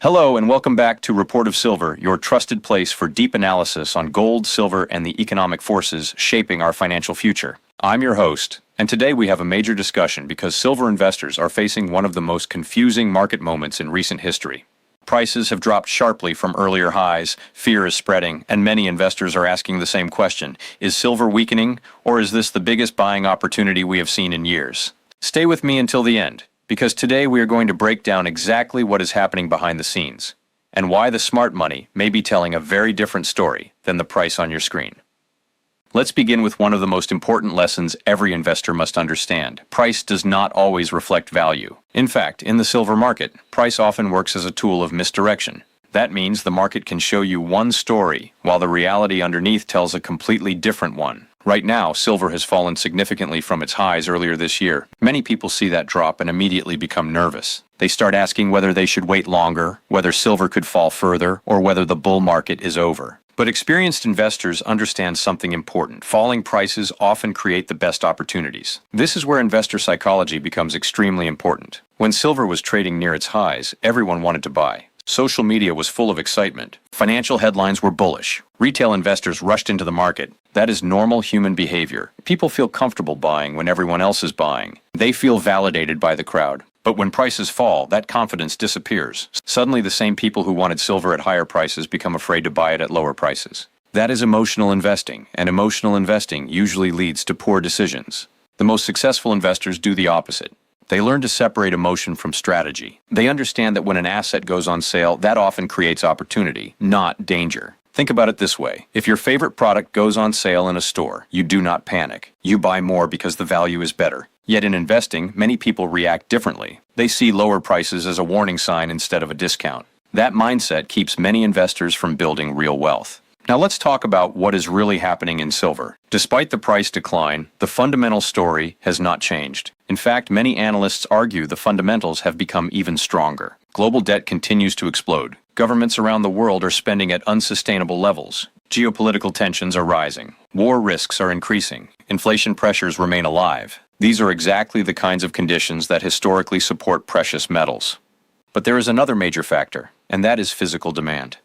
Hello and welcome back to Report of Silver, your trusted place for deep analysis on gold, silver, and the economic forces shaping our financial future. I'm your host, and today we have a major discussion because silver investors are facing one of the most confusing market moments in recent history. Prices have dropped sharply from earlier highs, fear is spreading, and many investors are asking the same question: is silver weakening, or is this the biggest buying opportunity we have seen in years? Stay with me until the end, because today we are going to break down exactly what is happening behind the scenes, and why the smart money may be telling a very different story than the price on your screen. Let's begin with one of the most important lessons every investor must understand. Price does not always reflect value. In fact, in the silver market, price often works as a tool of misdirection. That means the market can show you one story, while the reality underneath tells a completely different one. Right now, silver has fallen significantly from its highs earlier this year. Many people see that drop and immediately become nervous. They start asking whether they should wait longer, whether silver could fall further, or whether the bull market is over. But experienced investors understand something important. Falling prices often create the best opportunities. This is where investor psychology becomes extremely important. When silver was trading near its highs, everyone wanted to buy. Social media was full of excitement. Financial headlines were bullish. Retail investors rushed into the market. That is normal human behavior. People feel comfortable buying when everyone else is buying. They feel validated by the crowd. But when prices fall, that confidence disappears. Suddenly, the same people who wanted silver at higher prices become afraid to buy it at lower prices. That is emotional investing, and emotional investing usually leads to poor decisions. The most successful investors do the opposite. They learn to separate emotion from strategy. They understand that when an asset goes on sale, that often creates opportunity, not danger. Think about it this way. If your favorite product goes on sale in a store, you do not panic. You buy more because the value is better. Yet in investing, many people react differently. They see lower prices as a warning sign instead of a discount. That mindset keeps many investors from building real wealth. Now let's talk about what is really happening in silver. Despite the price decline, the fundamental story has not changed. In fact, many analysts argue the fundamentals have become even stronger. Global debt continues to explode. Governments around the world are spending at unsustainable levels. Geopolitical tensions are rising. War risks are increasing. Inflation pressures remain alive. These are exactly the kinds of conditions that historically support precious metals. But there is another major factor, and that is physical demand.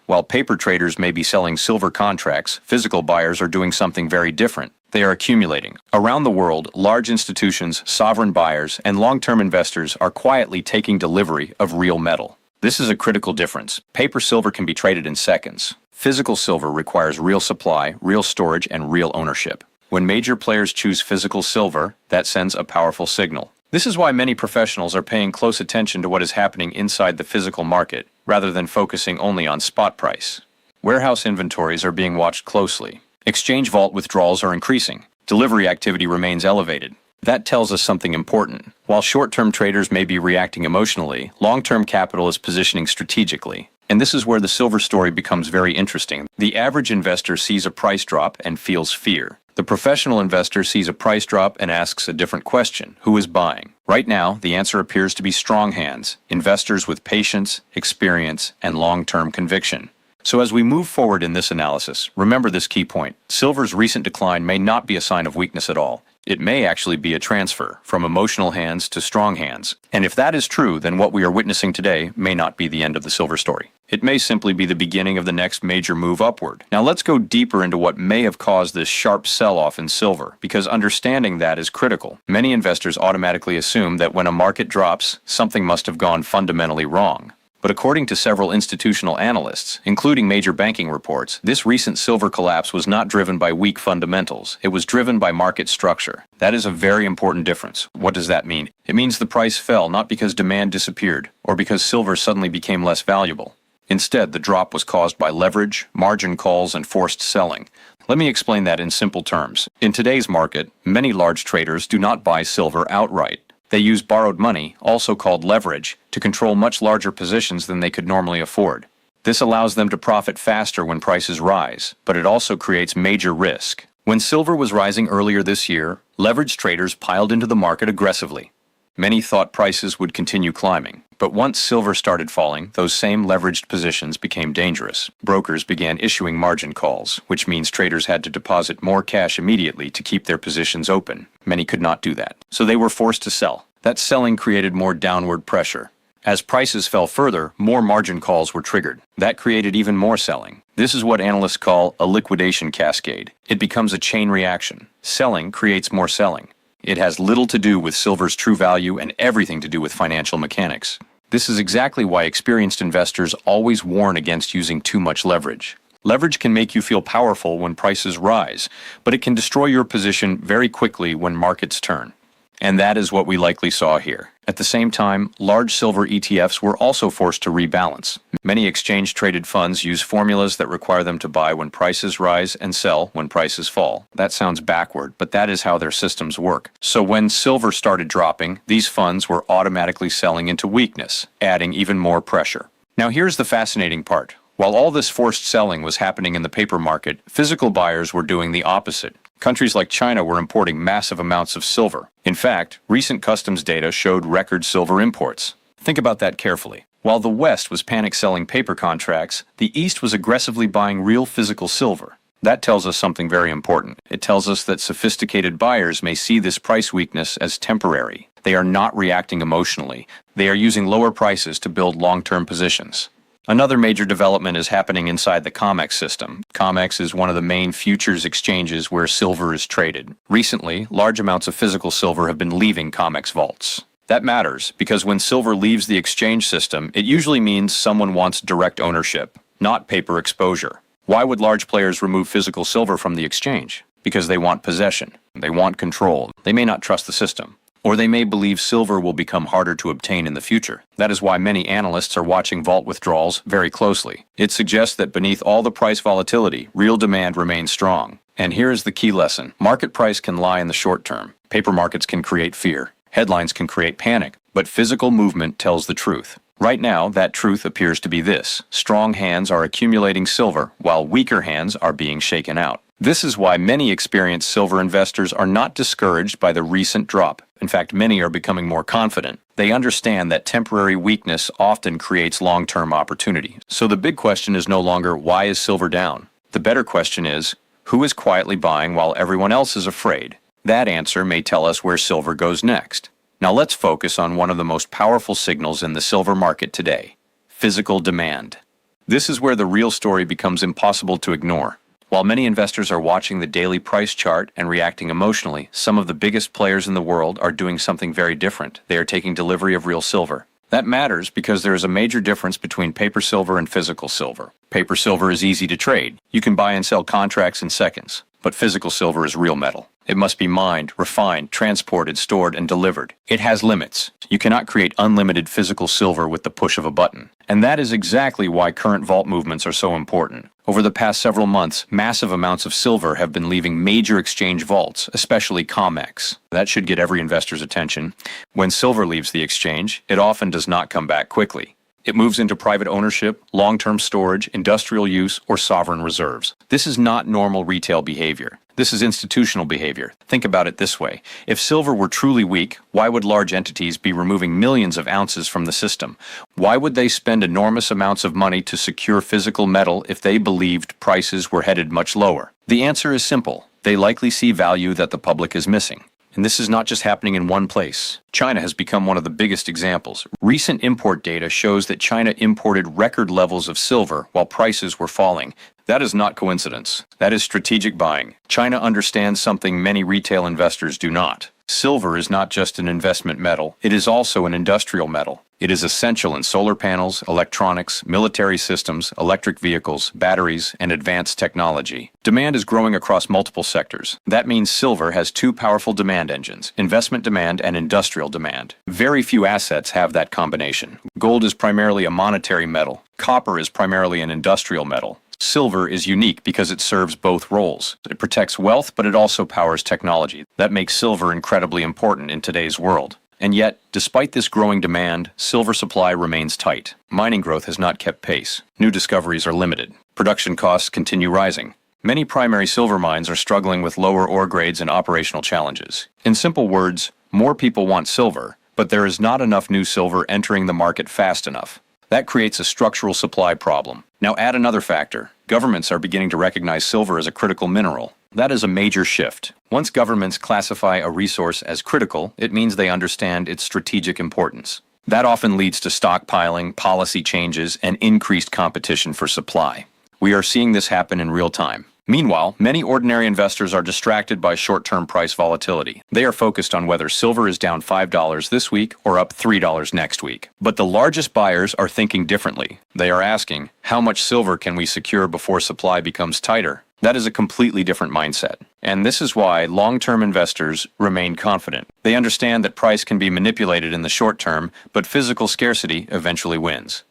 While paper traders may be selling silver contracts, physical buyers are doing something very different. They are accumulating. Around the world, large institutions, sovereign buyers, and long-term investors are quietly taking delivery of real metal. This is a critical difference. Paper silver can be traded in seconds. Physical silver requires real supply, real storage, and real ownership. When major players choose physical silver, that sends a powerful signal. This is why many professionals are paying close attention to what is happening inside the physical market, rather than focusing only on spot price. Warehouse inventories are being watched closely. Exchange vault withdrawals are increasing. Delivery activity remains elevated. That tells us something important. While short-term traders may be reacting emotionally, long-term capital is positioning strategically. And this is where the silver story becomes very interesting. The average investor sees a price drop and feels fear. The professional investor sees a price drop and asks a different question: who is buying? Right now, the answer appears to be strong hands, investors with patience, experience, and long-term conviction. So as we move forward in this analysis, remember this key point. Silver's recent decline may not be a sign of weakness at all. It may actually be a transfer from emotional hands to strong hands. And if that is true, then what we are witnessing today may not be the end of the silver story. It may simply be the beginning of the next major move upward. Now let's go deeper into what may have caused this sharp sell-off in silver, because understanding that is critical. Many investors automatically assume that when a market drops, something must have gone fundamentally wrong. But according to several institutional analysts, including major banking reports, this recent silver collapse was not driven by weak fundamentals. It was driven by market structure. That is a very important difference. What does that mean? It means the price fell not because demand disappeared, or because silver suddenly became less valuable. Instead, the drop was caused by leverage, margin calls, and forced selling. Let me explain that in simple terms. In today's market, many large traders do not buy silver outright. They use borrowed money, also called leverage, to control much larger positions than they could normally afford. This allows them to profit faster when prices rise, but it also creates major risk. When silver was rising earlier this year, leveraged traders piled into the market aggressively. Many thought prices would continue climbing, but once silver started falling, those same leveraged positions became dangerous. Brokers began issuing margin calls, which means traders had to deposit more cash immediately to keep their positions open. Many could not do that, so they were forced to sell. That selling created more downward pressure. As prices fell further, more margin calls were triggered. That created even more selling. This is what analysts call a liquidation cascade. It becomes a chain reaction. Selling creates more selling. It has little to do with silver's true value and everything to do with financial mechanics. This is exactly why experienced investors always warn against using too much leverage. Leverage can make you feel powerful when prices rise, but it can destroy your position very quickly when markets turn. And that is what we likely saw here. At the same time, large silver ETFs were also forced to rebalance. Many exchange-traded funds use formulas that require them to buy when prices rise and sell when prices fall. That sounds backward, but that is how their systems work. So when silver started dropping, these funds were automatically selling into weakness, adding even more pressure. Now here's the fascinating part. While all this forced selling was happening in the paper market, physical buyers were doing the opposite. Countries like China were importing massive amounts of silver. In fact, recent customs data showed record silver imports. Think about that carefully. While the West was panic selling paper contracts, the East was aggressively buying real physical silver. That tells us something very important. It tells us that sophisticated buyers may see this price weakness as temporary. They are not reacting emotionally. They are using lower prices to build long-term positions. Another major development is happening inside the Comex system. Comex is one of the main futures exchanges where silver is traded. Recently, large amounts of physical silver have been leaving Comex vaults. That matters because when silver leaves the exchange system, it usually means someone wants direct ownership, not paper exposure. Why would large players remove physical silver from the exchange? Because they want possession. They want control. They may not trust the system. Or they may believe silver will become harder to obtain in the future. That is why many analysts are watching vault withdrawals very closely. It suggests that beneath all the price volatility, real demand remains strong. And here is the key lesson. Market price can lie in the short term. Paper markets can create fear. Headlines can create panic. But physical movement tells the truth. Right now, that truth appears to be this. Strong hands are accumulating silver, while weaker hands are being shaken out. This is why many experienced silver investors are not discouraged by the recent drop. In fact, many are becoming more confident. They understand that temporary weakness often creates long-term opportunity. So the big question is no longer, why is silver down? The better question is, who is quietly buying while everyone else is afraid? That answer may tell us where silver goes next. Now let's focus on one of the most powerful signals in the silver market today: physical demand. This is where the real story becomes impossible to ignore. While many investors are watching the daily price chart and reacting emotionally, some of the biggest players in the world are doing something very different. They are taking delivery of real silver. That matters because there is a major difference between paper silver and physical silver. Paper silver is easy to trade. You can buy and sell contracts in seconds. But physical silver is real metal. It must be mined, refined, transported, stored, and delivered. It has limits. You cannot create unlimited physical silver with the push of a button. And that is exactly why current vault movements are so important. Over the past several months, massive amounts of silver have been leaving major exchange vaults, especially Comex. That should get every investor's attention. When silver leaves the exchange, it often does not come back quickly. It moves into private ownership, long-term storage, industrial use, or sovereign reserves. This is not normal retail behavior. This is institutional behavior. Think about it this way. If silver were truly weak, why would large entities be removing millions of ounces from the system? Why would they spend enormous amounts of money to secure physical metal if they believed prices were headed much lower? The answer is simple. They likely see value that the public is missing. And this is not just happening in one place. China has become one of the biggest examples. Recent import data shows that China imported record levels of silver while prices were falling. That is not coincidence. That is strategic buying. China understands something many retail investors do not. Silver is not just an investment metal. It is also an industrial metal. It is essential in solar panels, electronics, military systems, electric vehicles, batteries, and advanced technology. Demand is growing across multiple sectors. That means silver has two powerful demand engines: investment demand and industrial demand. Very few assets have that combination. Gold is primarily a monetary metal. Copper is primarily an industrial metal. Silver is unique because it serves both roles. It protects wealth, but it also powers technology. That makes silver incredibly important in today's world. And yet, despite this growing demand, silver supply remains tight. Mining growth has not kept pace. New discoveries are limited. Production costs continue rising. Many primary silver mines are struggling with lower ore grades and operational challenges. In simple words, more people want silver, but there is not enough new silver entering the market fast enough. That creates a structural supply problem. Now add another factor. Governments are beginning to recognize silver as a critical mineral. That is a major shift. Once governments classify a resource as critical, it means they understand its strategic importance. That often leads to stockpiling, policy changes, and increased competition for supply. We are seeing this happen in real time. Meanwhile, many ordinary investors are distracted by short-term price volatility. They are focused on whether silver is down $5 this week or up $3 next week. But the largest buyers are thinking differently. They are asking, how much silver can we secure before supply becomes tighter? That is a completely different mindset. And this is why long-term investors remain confident. They understand that price can be manipulated in the short term, but physical scarcity eventually wins.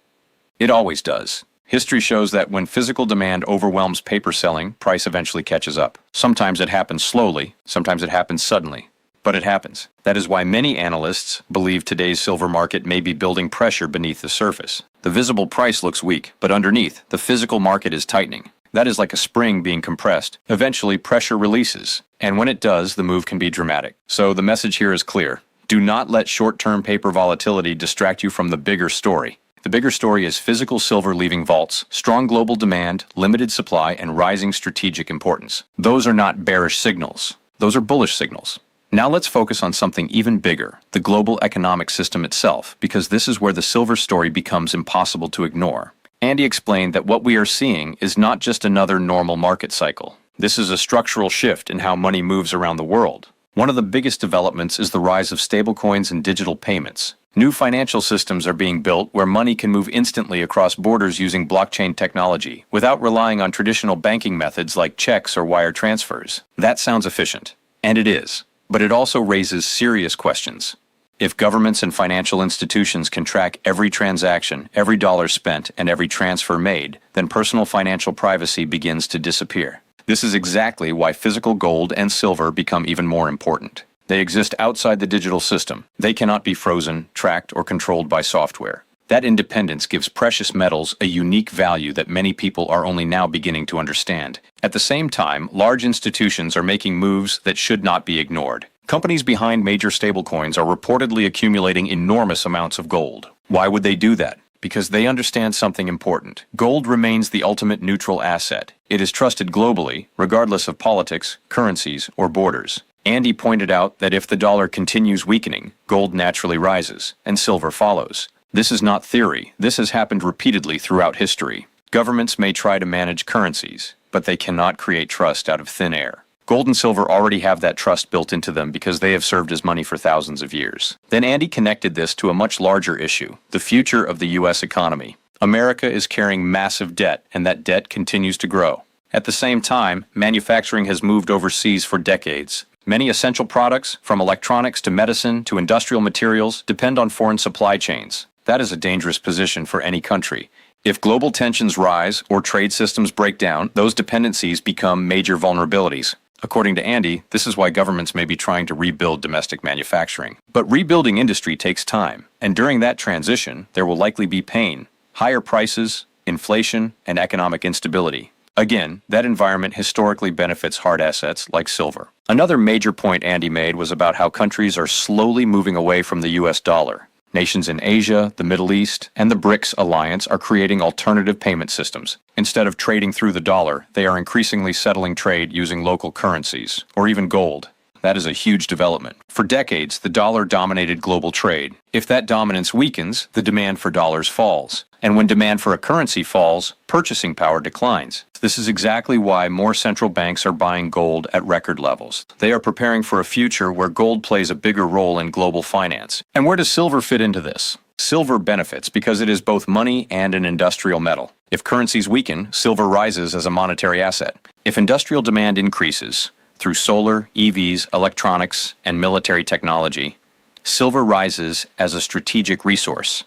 It always does. History shows that when physical demand overwhelms paper selling, price eventually catches up. Sometimes it happens slowly, sometimes it happens suddenly, but it happens. That is why many analysts believe today's silver market may be building pressure beneath the surface. The visible price looks weak, but underneath, the physical market is tightening. That is like a spring being compressed. Eventually, pressure releases, and when it does, the move can be dramatic. So the message here is clear. Do not let short-term paper volatility distract you from the bigger story. The bigger story is physical silver leaving vaults, strong global demand, limited supply, and rising strategic importance. Those are not bearish signals. Those are bullish signals. Now let's focus on something even bigger, the global economic system itself, because this is where the silver story becomes impossible to ignore. Andy explained that what we are seeing is not just another normal market cycle. This is a structural shift in how money moves around the world. One of the biggest developments is the rise of stablecoins and digital payments. New financial systems are being built where money can move instantly across borders using blockchain technology, without relying on traditional banking methods like checks or wire transfers. That sounds efficient, and it is, but it also raises serious questions. If governments and financial institutions can track every transaction, every dollar spent, and every transfer made, then personal financial privacy begins to disappear. This is exactly why physical gold and silver become even more important. They exist outside the digital system. They cannot be frozen, tracked, or controlled by software. That independence gives precious metals a unique value that many people are only now beginning to understand. At the same time, large institutions are making moves that should not be ignored. Companies behind major stablecoins are reportedly accumulating enormous amounts of gold. Why would they do that? Because they understand something important. Gold remains the ultimate neutral asset. It is trusted globally, regardless of politics, currencies, or borders. Andy pointed out that if the dollar continues weakening, gold naturally rises, and silver follows. This is not theory. This has happened repeatedly throughout history. Governments may try to manage currencies, but they cannot create trust out of thin air. Gold and silver already have that trust built into them because they have served as money for thousands of years. Then Andy connected this to a much larger issue, the future of the U.S. economy. America is carrying massive debt, and that debt continues to grow. At the same time, manufacturing has moved overseas for decades. Many essential products, from electronics to medicine to industrial materials, depend on foreign supply chains. That is a dangerous position for any country. If global tensions rise or trade systems break down, those dependencies become major vulnerabilities. According to Andy, this is why governments may be trying to rebuild domestic manufacturing. But rebuilding industry takes time, and during that transition, there will likely be pain, higher prices, inflation, and economic instability. Again, that environment historically benefits hard assets like silver. Another major point Andy made was about how countries are slowly moving away from the US dollar. Nations in Asia, the Middle East, and the BRICS alliance are creating alternative payment systems. Instead of trading through the dollar, they are increasingly settling trade using local currencies, or even gold. That is a huge development. For decades, the dollar dominated global trade. If that dominance weakens, the demand for dollars falls. And when demand for a currency falls, purchasing power declines. This is exactly why more central banks are buying gold at record levels. They are preparing for a future where gold plays a bigger role in global finance. And where does silver fit into this? Silver benefits because it is both money and an industrial metal. If currencies weaken, silver rises as a monetary asset. If industrial demand increases, through solar, EVs, electronics, and military technology, silver rises as a strategic resource.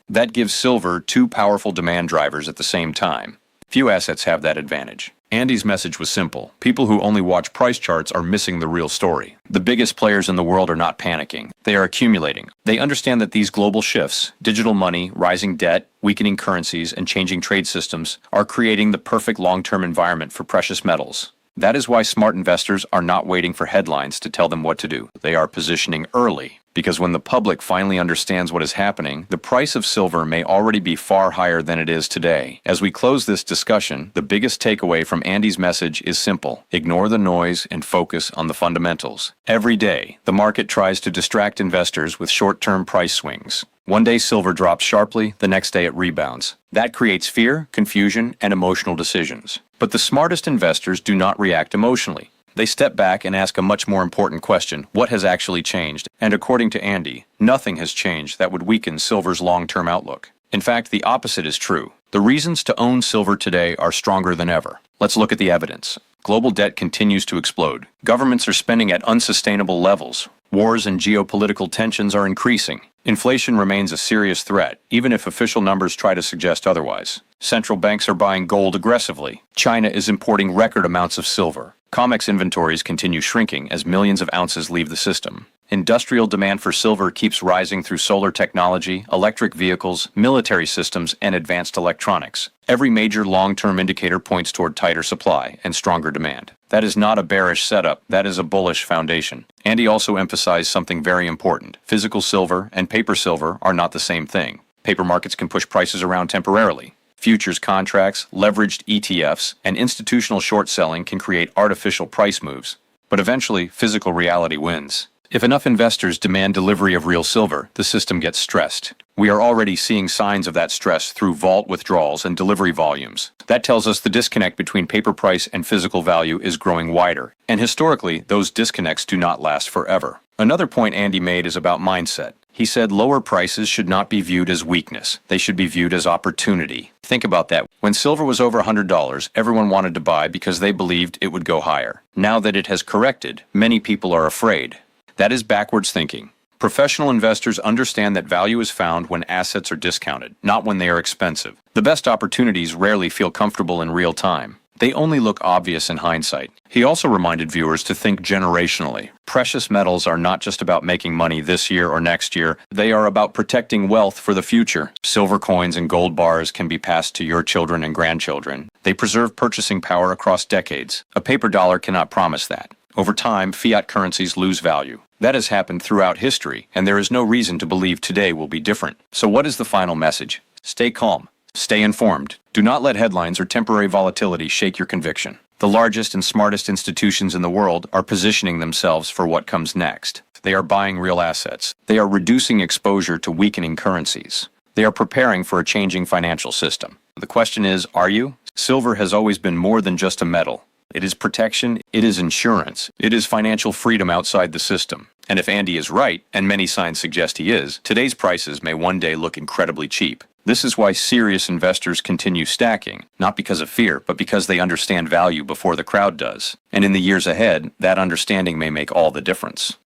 That gives silver two powerful demand drivers at the same time. Few assets have that advantage. Andy's message was simple. People who only watch price charts are missing the real story. The biggest players in the world are not panicking. They are accumulating. They understand that these global shifts, digital money, rising debt, weakening currencies, and changing trade systems, are creating the perfect long-term environment for precious metals. That is why smart investors are not waiting for headlines to tell them what to do. They are positioning early, because when the public finally understands what is happening, the price of silver may already be far higher than it is today. As we close this discussion, the biggest takeaway from Andy's message is simple. Ignore the noise and focus on the fundamentals. Every day, the market tries to distract investors with short-term price swings. One day silver drops sharply, the next day it rebounds. That creates fear, confusion, and emotional decisions. But the smartest investors do not react emotionally. They step back and ask a much more important question: what has actually changed? And according to Andy, nothing has changed that would weaken silver's long-term outlook. In fact, the opposite is true. The reasons to own silver today are stronger than ever. Let's look at the evidence. Global debt continues to explode. Governments are spending at unsustainable levels. Wars and geopolitical tensions are increasing. Inflation remains a serious threat, even if official numbers try to suggest otherwise. Central banks are buying gold aggressively. China is importing record amounts of silver. Comex inventories continue shrinking as millions of ounces leave the system. Industrial demand for silver keeps rising through solar technology, electric vehicles, military systems, and advanced electronics. Every major long-term indicator points toward tighter supply and stronger demand. That is not a bearish setup, that is a bullish foundation. Andy also emphasized something very important. Physical silver and paper silver are not the same thing. Paper markets can push prices around temporarily. Futures contracts, leveraged ETFs, and institutional short selling can create artificial price moves. But eventually, physical reality wins. If enough investors demand delivery of real silver, the system gets stressed. We are already seeing signs of that stress through vault withdrawals and delivery volumes. That tells us the disconnect between paper price and physical value is growing wider. And historically, those disconnects do not last forever. Another point Andy made is about mindset. He said lower prices should not be viewed as weakness. They should be viewed as opportunity. Think about that. When silver was over $100, everyone wanted to buy because they believed it would go higher. Now that it has corrected, many people are afraid. That is backwards thinking. Professional investors understand that value is found when assets are discounted, not when they are expensive. The best opportunities rarely feel comfortable in real time. They only look obvious in hindsight. He also reminded viewers to think generationally. Precious metals are not just about making money this year or next year. They are about protecting wealth for the future. Silver coins and gold bars can be passed to your children and grandchildren. They preserve purchasing power across decades. A paper dollar cannot promise that. Over time, fiat currencies lose value. That has happened throughout history, and there is no reason to believe today will be different. So what is the final message? Stay calm. Stay informed. Do not let headlines or temporary volatility shake your conviction. The largest and smartest institutions in the world are positioning themselves for what comes next. They are buying real assets. They are reducing exposure to weakening currencies. They are preparing for a changing financial system. The question is, are you? Silver has always been more than just a metal. It is protection, it is insurance, it is financial freedom outside the system. And if Andy is right, and many signs suggest he is, today's prices may one day look incredibly cheap. This is why serious investors continue stacking, not because of fear, but because they understand value before the crowd does. And in the years ahead, that understanding may make all the difference.